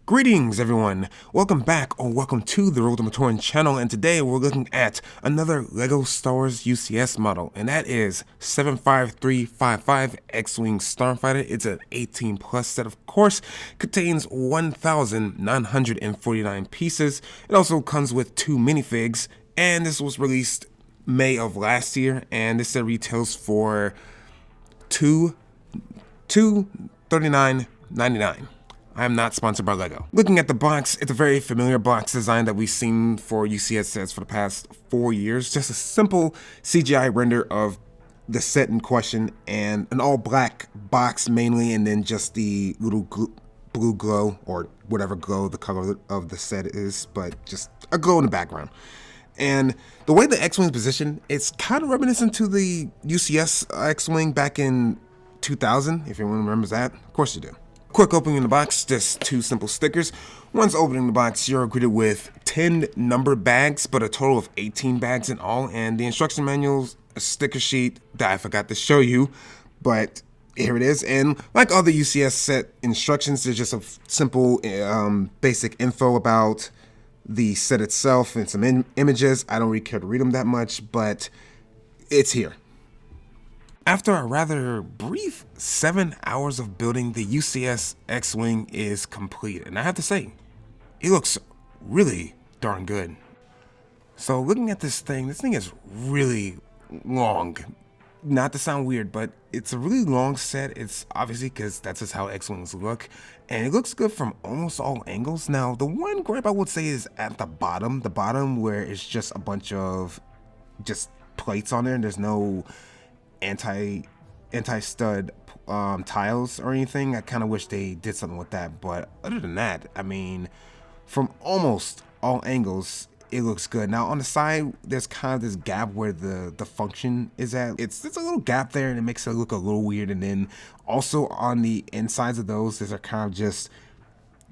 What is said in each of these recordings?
Greetings everyone, welcome back or welcome to the RobeTheMatoran channel, and today we're looking at another LEGO Star Wars UCS model, and that is 75355 X-Wing Starfighter. It's an 18 plus set, of course, contains 1,949 pieces. It also comes with 2 minifigs, and this was released May of last year, and this set retails for $239.99. I am not sponsored by LEGO. Looking at the box, it's a very familiar box design that we've seen for UCS sets for the past 4 years. Just a simple CGI render of the set in question and an all black box mainly, and then just the little blue glow or whatever glow the color of the set is, but just a glow in the background. And the way the X-Wing is positioned, it's kind of reminiscent to the UCS X-Wing back in 2000, if anyone remembers that. Of course you do. Quick opening in the box, just 2 simple stickers. Once opening the box, you're greeted with 10 number bags, but a total of 18 bags in all, and the instruction manual's a sticker sheet that I forgot to show you, but here it is. And like all the UCS set instructions, there's just a simple basic info about the set itself and some images. I don't really care to read them that much, but it's here. After a rather brief 7 hours of building, the UCS X-Wing is complete, and I have to say, it looks really darn good. So looking at this thing is really long. Not to sound weird, but it's a really long set. It's obviously because that's just how X-Wings look, and it looks good from almost all angles. Now, the one gripe I would say is at the bottom where it's just a bunch of just plates on there, and there's no anti-stud tiles or anything. I kind of wish they did something with that, but other than that, I mean, from almost all angles, it looks good. Now on the side, there's kind of this gap where the function is at. It's a little gap there, and it makes it look a little weird. And then also on the insides of those, there's a kind of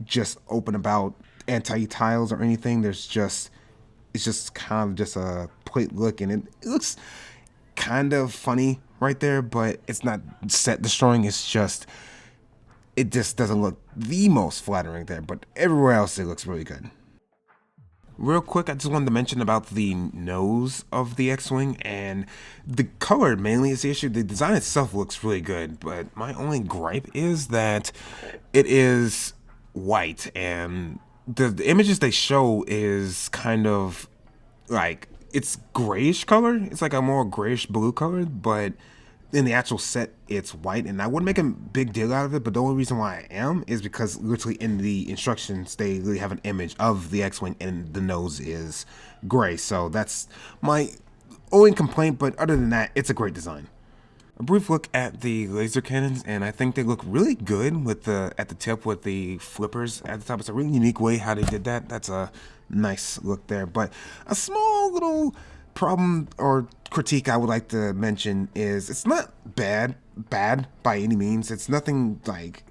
just open about anti-tiles or anything. It's just kind of just a plate look, and it looks kind of funny right there, but it's not set destroying. It just doesn't look the most flattering there, but everywhere else it looks really good. Real quick, I just wanted to mention about the nose of the X-Wing, and the color mainly is the issue. The design itself looks really good, but my only gripe is that it is white, and the images they show is kind of like, it's grayish color. It's like a more grayish blue color, but in the actual set, it's white. And I wouldn't make a big deal out of it, but the only reason why I am is because literally in the instructions, they really have an image of the X-Wing and the nose is gray. So that's my only complaint, but other than that, it's a great design. A brief look at the laser cannons, and I think they look really good with at the tip with the flippers at the top. It's a really unique way how they did that. That's a nice look there. But a small little problem or critique I would like to mention is it's not bad by any means. It's nothing like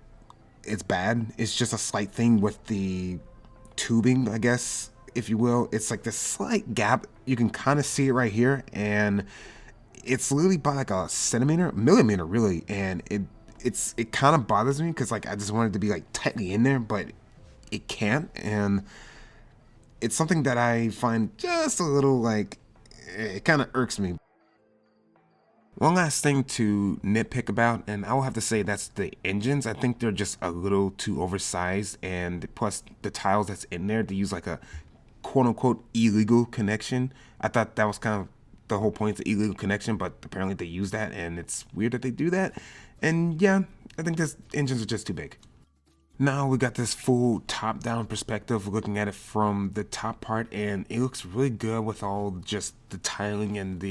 it's bad. It's just a slight thing with the tubing, I guess, if you will. It's like this slight gap. You can kind of see it right here, and it's literally by like a millimeter really, and it kind of bothers me because like I just wanted it to be like tightly in there, but it can't, and it's something that I find just a little like, it kind of irks me. One last thing to nitpick about, and I will have to say that's the engines. I think they're just a little too oversized, and plus the tiles that's in there, they use like a quote-unquote illegal connection. I thought that was kind of the whole point, the illegal connection, but apparently they use that, and it's weird that they do that. And yeah, I think these engines are just too big. Now we got this full top-down perspective looking at it from the top part, and it looks really good with all just the tiling and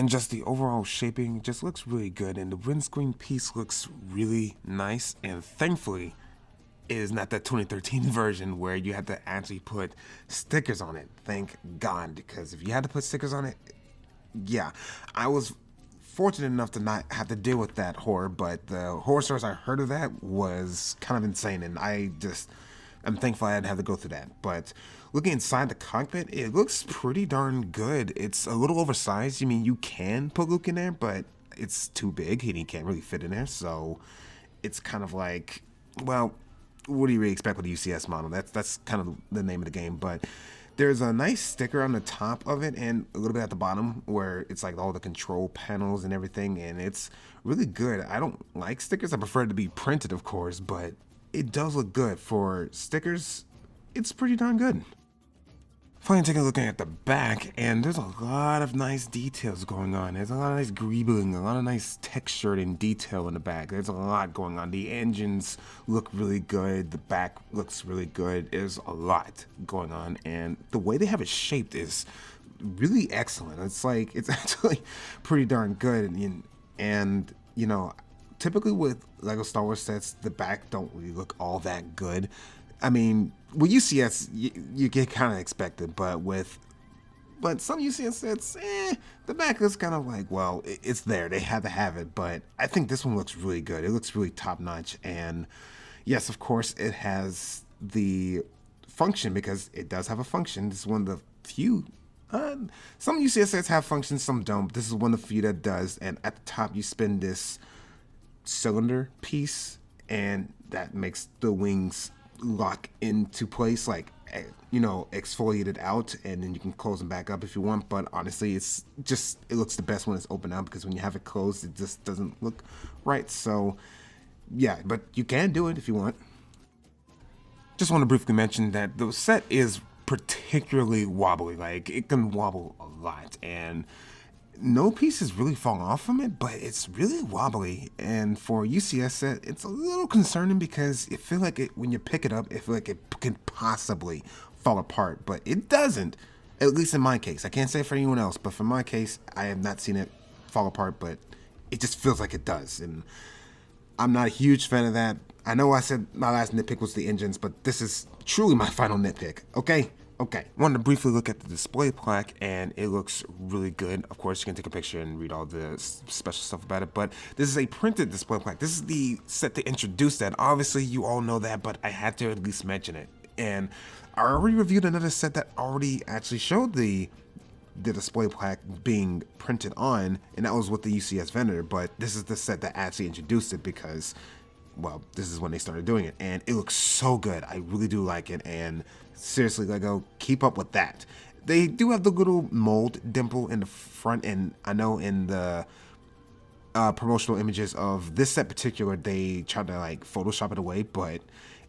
just the overall shaping. It just looks really good, and the windscreen piece looks really nice, and thankfully it is not that 2013 version where you had to actually put stickers on it. Thank God, because if you had to put stickers on it, yeah, I was fortunate enough to not have to deal with that horror, but the horror stories I heard of that was kind of insane, and I'm thankful I didn't have to go through that. But looking inside the cockpit, it looks pretty darn good. It's a little oversized. I mean, you can put Luke in there, but it's too big and he can't really fit in there, so it's kind of like, well, what do you really expect with a UCS model? That's kind of the name of the game. But there's a nice sticker on the top of it and a little bit at the bottom where it's like all the control panels and everything, and it's really good. I don't like stickers. I prefer it to be printed, of course, but it does look good. For stickers, it's pretty darn good. Finally, taking a look at the back, and there's a lot of nice details going on. There's a lot of nice greebling, a lot of nice texture and detail in the back. There's a lot going on. The engines look really good. The back looks really good. There's a lot going on, and the way they have it shaped is really excellent. It's like, it's actually pretty darn good. And you know, typically with Lego Star Wars sets, the back don't really look all that good. I mean, with UCS, you get kind of expected, but some UCS sets, the back is kind of like, well, it's there. They had to have it, but I think this one looks really good. It looks really top notch, and yes, of course, it has the function because it does have a function. This is one of the few. Some UCS sets have functions, some don't. But this is one of the few that does, and at the top you spin this cylinder piece, and that makes the wings lock into place, like, you know, exfoliated out, and then you can close them back up if you want. But honestly, it looks the best when it's open up, because when you have it closed, it just doesn't look right. So yeah, but you can do it if you want. Just want to briefly mention that the set is particularly wobbly. Like, it can wobble a lot, and no pieces really fall off from it, but it's really wobbly. And for a UCS set, it's a little concerning because it feels like when you pick it up, it feels like it can possibly fall apart, but it doesn't, at least in my case. I can't say for anyone else, but for my case, I have not seen it fall apart, but it just feels like it does. And I'm not a huge fan of that. I know I said my last nitpick was the engines, but this is truly my final nitpick, okay? Okay, wanted to briefly look at the display plaque, and it looks really good. Of course, you can take a picture and read all the special stuff about it, but this is a printed display plaque. This is the set that introduced that. Obviously, you all know that, but I had to at least mention it. And I already reviewed another set that already actually showed the display plaque being printed on, and that was with the UCS vendor, but this is the set that actually introduced it because, well, this is when they started doing it, and it looks so good. I really do like it, and seriously, Lego, keep up with that. They do have the little mold dimple in the front, and I know in the promotional images of this set particular, they tried to like Photoshop it away, but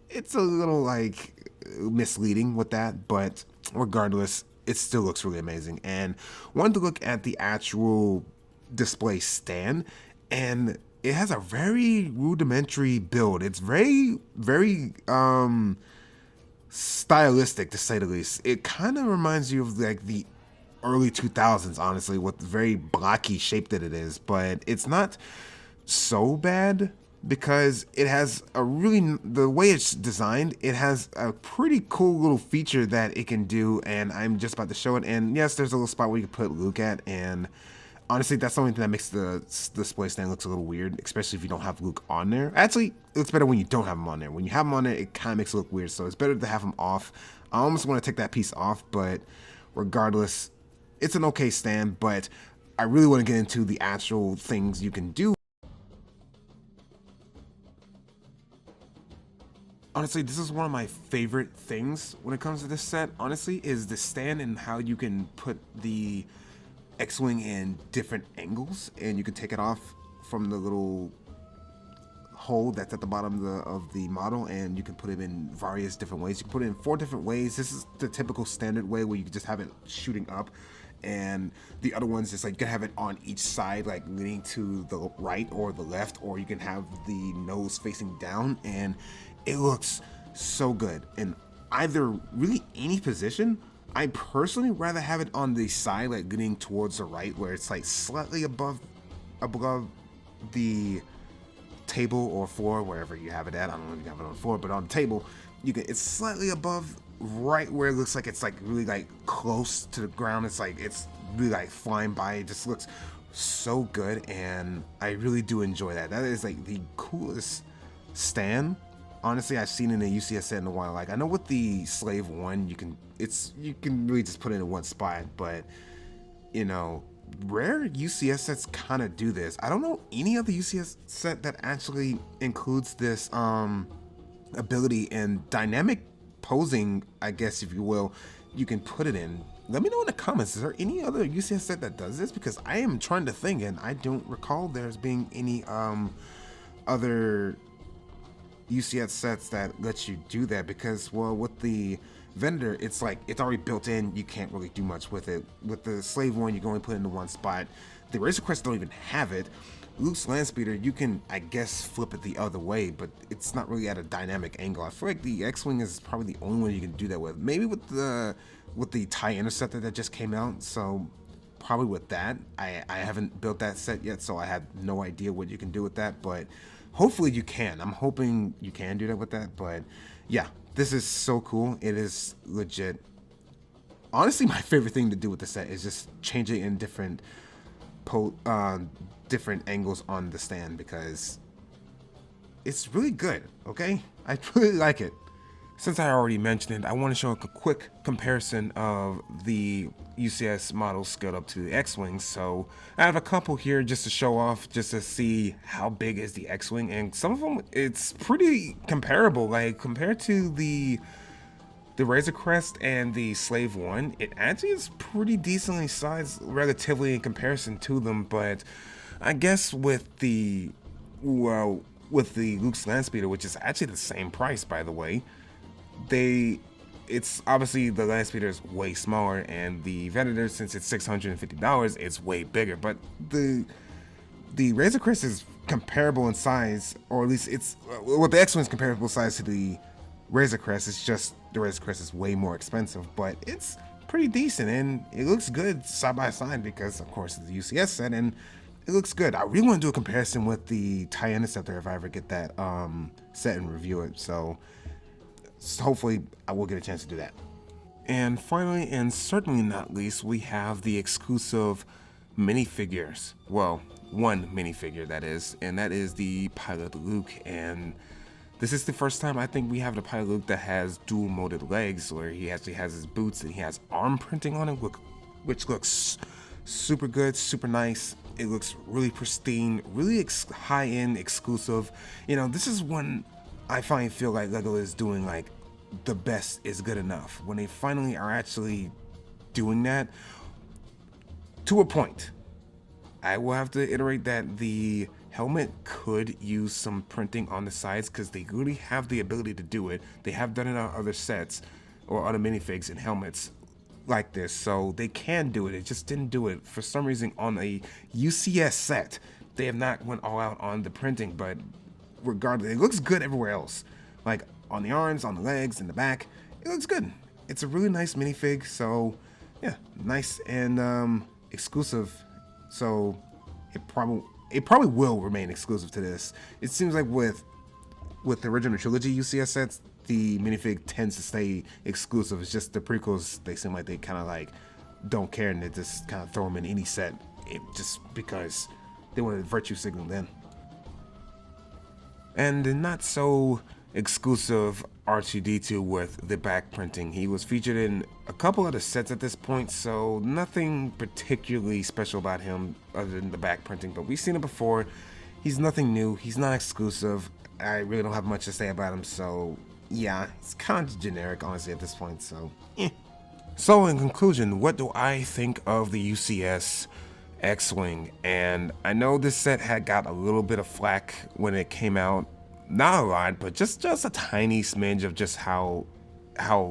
it's a little like misleading with that. But regardless, it still looks really amazing. And wanted to look at the actual display stand, and it has a very rudimentary build. It's very stylistic, to say the least. It kind of reminds you of like the early 2000s, honestly, with the very blocky shape that it is, but it's not so bad because it has a really, the way it's designed, it has a pretty cool little feature that it can do, and I'm just about to show it. And yes, there's a little spot where you can put Luke at, and honestly, that's the only thing that makes the display stand looks a little weird, especially if you don't have Luke on there. Actually, it looks better when you don't have him on there. When you have him on there, it kind of makes it look weird, so it's better to have him off. I almost want to take that piece off, but regardless, it's an okay stand, but I really want to get into the actual things you can do. Honestly, this is one of my favorite things when it comes to this set, honestly, is the stand and how you can put the X-Wing in different angles, and you can take it off from the little hole that's at the bottom of the model, and you can put it in various different ways. You can put it in 4 different ways. This is the typical standard way where you can just have it shooting up, and the other ones is like you can have it on each side, like leaning to the right or the left, or you can have the nose facing down, and it looks so good in either really any position. I personally rather have it on the side, like leaning towards the right, where it's like slightly above the table or floor, wherever you have it at. I don't know if you have it on the floor, but on the table, you can. It's slightly above, right where it looks like it's like really like close to the ground. It's like it's really like flying by. It just looks so good, and I really do enjoy that. That is like the coolest stand, honestly, I've seen in a UCS set in a while. Like I know with the Slave 1, you can really just put it in one spot, but you know, rare UCS sets kind of do this. I don't know any other UCS set that actually includes this ability and dynamic posing, I guess, if you will, you can put it in. Let me know in the comments, is there any other UCS set that does this? Because I am trying to think and I don't recall there's being any other UCS sets that lets you do that, because, well, with the vendor, it's like it's already built in, you can't really do much with it. With the slave one, you can only put it into one spot. The Razor Crest don't even have it. Luke's Landspeeder, you can, I guess, flip it the other way, but it's not really at a dynamic angle. I feel like the X-Wing is probably the only one you can do that with. Maybe with the TIE Interceptor that just came out, so probably with that. I haven't built that set yet, so I have no idea what you can do with that, but hopefully you can. I'm hoping you can do that with that, but yeah, this is so cool. It is legit. Honestly, my favorite thing to do with the set is just change it in different different angles on the stand, because it's really good, okay? I really like it. Since I already mentioned it, I want to show a quick comparison of the UCS models scaled up to the X-Wings. So I have a couple here just to show off, just to see how big is the X-Wing, and some of them, it's pretty comparable. Like, compared to the Razor Crest and the Slave One, it actually is pretty decently sized relatively in comparison to them, but I guess with the, well, with the Luke's Landspeeder, which is actually the same price, by the way, it's obviously the Landspeeder is way smaller, and the Venator, since it's $650, it's way bigger. But the Razor Crest is comparable in size, or at least it's, well, the X-Wing is comparable size to the Razor Crest. It's just the Razor Crest is way more expensive, but it's pretty decent and it looks good side by side, because of course it's a UCS set and it looks good. I really want to do a comparison with the TIE Interceptor if I ever get that set and review it. So hopefully I will get a chance to do that. And finally, and certainly not least, we have the exclusive minifigures. Well, one minifigure that is, and that is the Pilot Luke. And this is the first time I think we have the Pilot Luke that has dual molded legs, where he actually has his boots and he has arm printing on it, which looks super good, super nice. It looks really pristine, really high-end, exclusive. You know, this is when I finally feel like LEGO is doing like the best is good enough. When they finally are actually doing that to a point. I will have to iterate that the helmet could use some printing on the sides, because they really have the ability to do it. They have done it on other sets or other minifigs and helmets like this, so they can do it. It just didn't do it for some reason on a UCS set. They have not went all out on the printing, but regardless, it looks good everywhere else. Like on the arms, on the legs, in the back, it looks good. It's a really nice minifig, so yeah, nice and exclusive. So it probably will remain exclusive to this. It seems like with the original trilogy UCS sets, the minifig tends to stay exclusive. It's just the prequels, they seem like they kind of like don't care, and they just kind of throw them in any set, just because they want to virtue signal then. And the not so exclusive R2-D2 with the back printing. He was featured in a couple of the sets at this point, so nothing particularly special about him other than the back printing, but we've seen it before. He's nothing new, he's not exclusive. I really don't have much to say about him, so yeah, it's kind of generic honestly at this point, so eh. So in conclusion, what do I think of the UCS X-Wing? And I know this set had got a little bit of flack when it came out. Not a lot, but just a tiny smidge of just how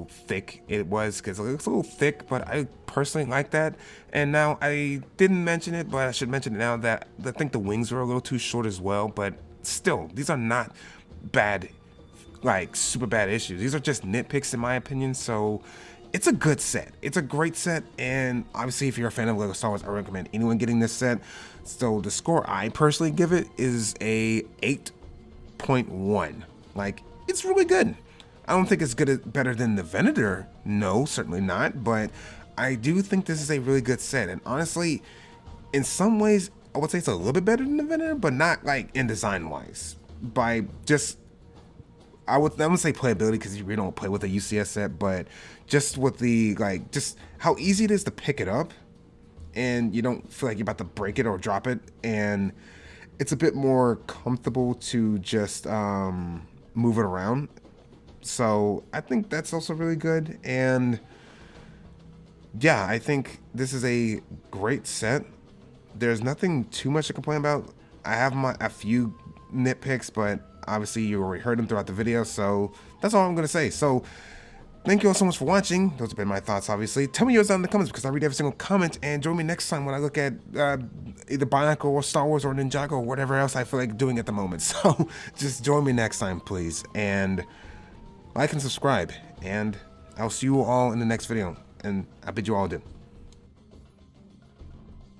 thick it was, because it looks a little thick, but I personally like that. And now, I didn't mention it, but I should mention it now, that I think the wings were a little too short as well, but still, these are not bad, like super bad issues. These are just nitpicks in my opinion, so it's a good set. It's a great set, and obviously if you're a fan of LEGO Star Wars, I recommend anyone getting this set. So the score I personally give it is a 8.1. Like, it's really good. I don't think it's better than the Venator, no, certainly not, but I do think this is a really good set. And honestly, in some ways, I would say it's a little bit better than the Venator, but not like in design wise. By just, I would say playability, because you really don't play with a UCS set, but just with the, like, just how easy it is to pick it up, and you don't feel like you're about to break it or drop it, and it's a bit more comfortable to just move it around. So I think that's also really good. And yeah, I think this is a great set. There's nothing too much to complain about. I have a few nitpicks, but obviously you already heard them throughout the video, so that's all I'm gonna say. So thank you all so much for watching. Those have been my thoughts, obviously. Tell me yours down in the comments because I read every single comment, and join me next time when I look at either Bionicle or Star Wars or Ninjago or whatever else I feel like doing at the moment. So just join me next time, please, and like and subscribe, and I'll see you all in the next video, and I bid you all adieu.